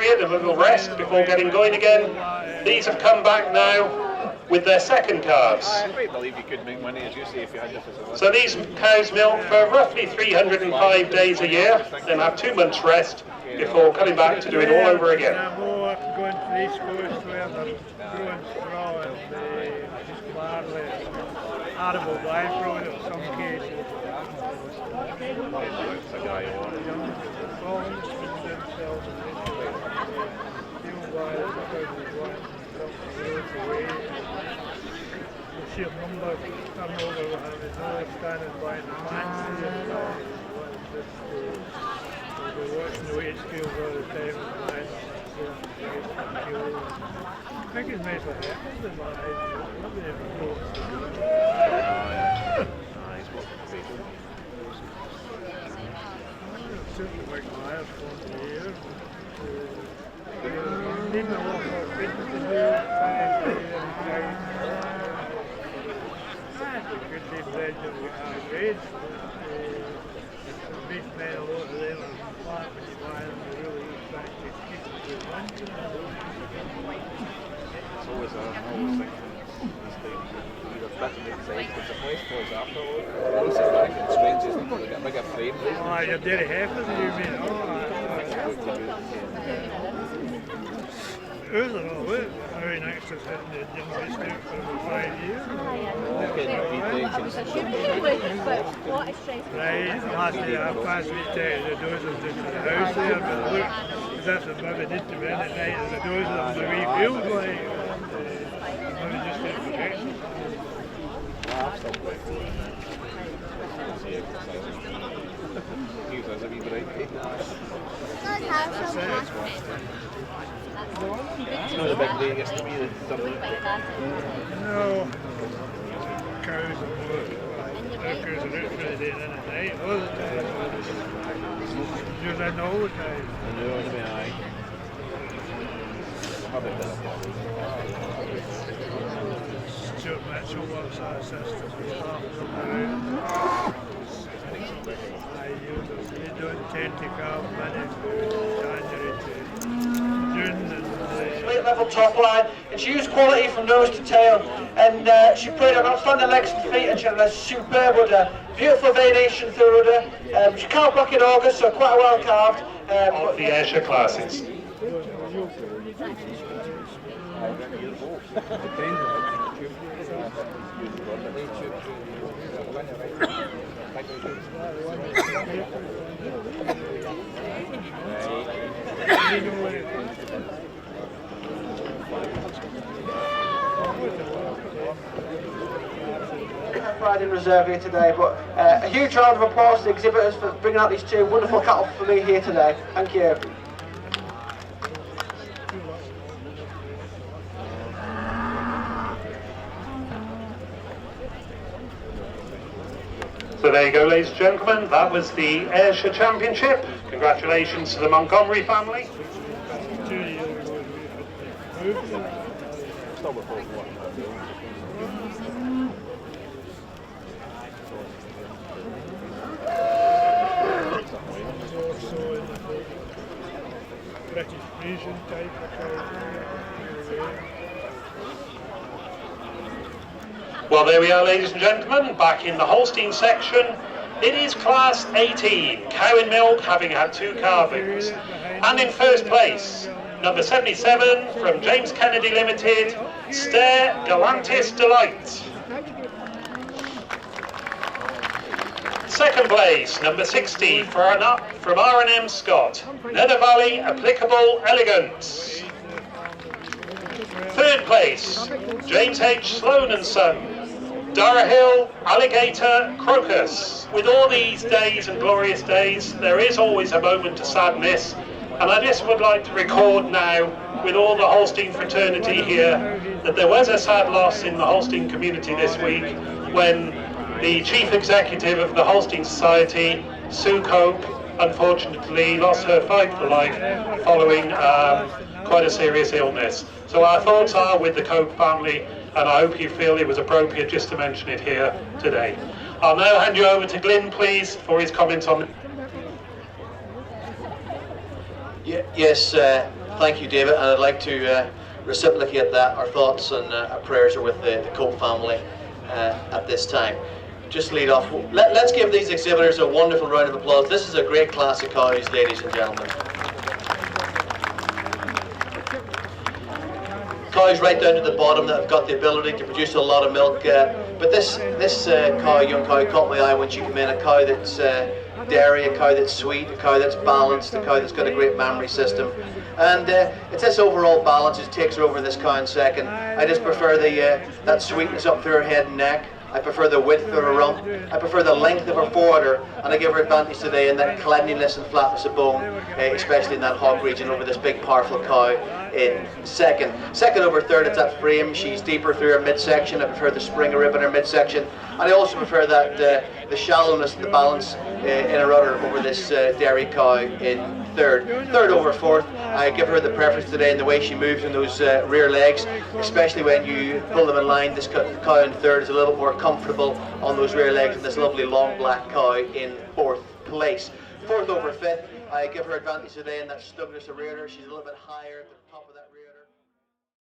period of a little rest before getting going again. These have come back now with their second calves. I believe you could make money, as you say, if you had the facility. So these cows milk for roughly 305 days a year, then have 2 months rest before coming back to do it all over again. Going to the East Coast where they're growing straw and barley, arable byproduct in some cases. It's a guy who the sheer number turnover will have is no standing by in the fancy we're watching the weight scales all the time and I think it's nice like that. Certainly like Myers from here. Needing a lot more fitness to do. That's a good deep ledge of our grades. Beef men, a lot of them are flat when you buy them, they really try to keep them to one. It's always always thinking either fitting it inside, because the place goes afterwards. Once it's back in strange, isn't it? Like a bigger frame. Oh, you're dairy heifers, you mean? Who's it all with? Very nice to sit in the gym district for about 5 years. Right, last year I passed me to the dozers into the house there, but look, as if the maybe did to me in at night, and the dozers on the wee field, like, maybe just get protection. As a wee break. It's not a big day, it gets to be the something. No. Cows are more. Cows are out for the day and in at night, all the time. You're in all the time. I know, I mean, aye. Have it done. Stuart Mitchell works our assistant with half of them. You don't tend to come in January to June and weight level top line, and she used quality from nose to tail, and she played on outstanding legs and feet, and she had a superb udder, beautiful veination through udder. She calved back in August, so quite a well calved. Of the Ayr Show classes. Pride in reserve here today, but a huge round of applause to the exhibitors for bringing out these two wonderful cattle for me here today. Thank you. So there you go, ladies and gentlemen, that was the Ayr Show Championship. Congratulations to the Montgomery family. British Asian type of Well, there we are, ladies and gentlemen, back in the Holstein section. It is Class 18, cow and milk, having had 2 calvings. And in first place, number 77 from James Kennedy Limited, Stair Galantis Delight. Second place, number 60 from R&M Scott, Nether Valley Applicable Elegance. Third place, James H. Sloan and Son, Dara Hill Alligator Crocus. With all these days and glorious days, there is always a moment of sadness, and I just would like to record now with all the Holstein fraternity here that there was a sad loss in the Holstein community this week when the chief executive of the Holstein Society, Sue Cope, unfortunately lost her fight for life following quite a serious illness. So our thoughts are with the Cope family, and I hope you feel it was appropriate just to mention it here today. I'll now hand you over to Glyn, please, for his comments on. Yes, Thank you, David, and I'd like to reciprocate that. Our thoughts and our prayers are with the Cope family at this time. Just lead off. Let's give these exhibitors a wonderful round of applause. This is a great class of cows, ladies and gentlemen. Cows right down to the bottom that have got the ability to produce a lot of milk. But this cow, young cow, caught my eye when she came in. A cow that's dairy, a cow that's sweet, a cow that's balanced, a cow that's got a great memory system. And it's this overall balance that takes her over this cow in second. I just prefer that sweetness up through her head and neck. I prefer the width of her rump. I prefer the length of her forwarder, and I give her advantage today in that cleanliness and flatness of bone, especially in that hog region over this big powerful cow in second. Second over third, it's that frame. She's deeper through her midsection. I prefer the spring rib in her midsection, and I also prefer that the shallowness and the balance in her udder over this dairy cow in third. Third over fourth, I give her the preference today in the way she moves in those rear legs, especially when you pull them in line. This cow in third is a little more comfortable on those rear legs than this lovely long black cow in fourth place. Fourth over fifth, I give her advantage today in that snugness of rear. She's a little bit higher at the top of that rear.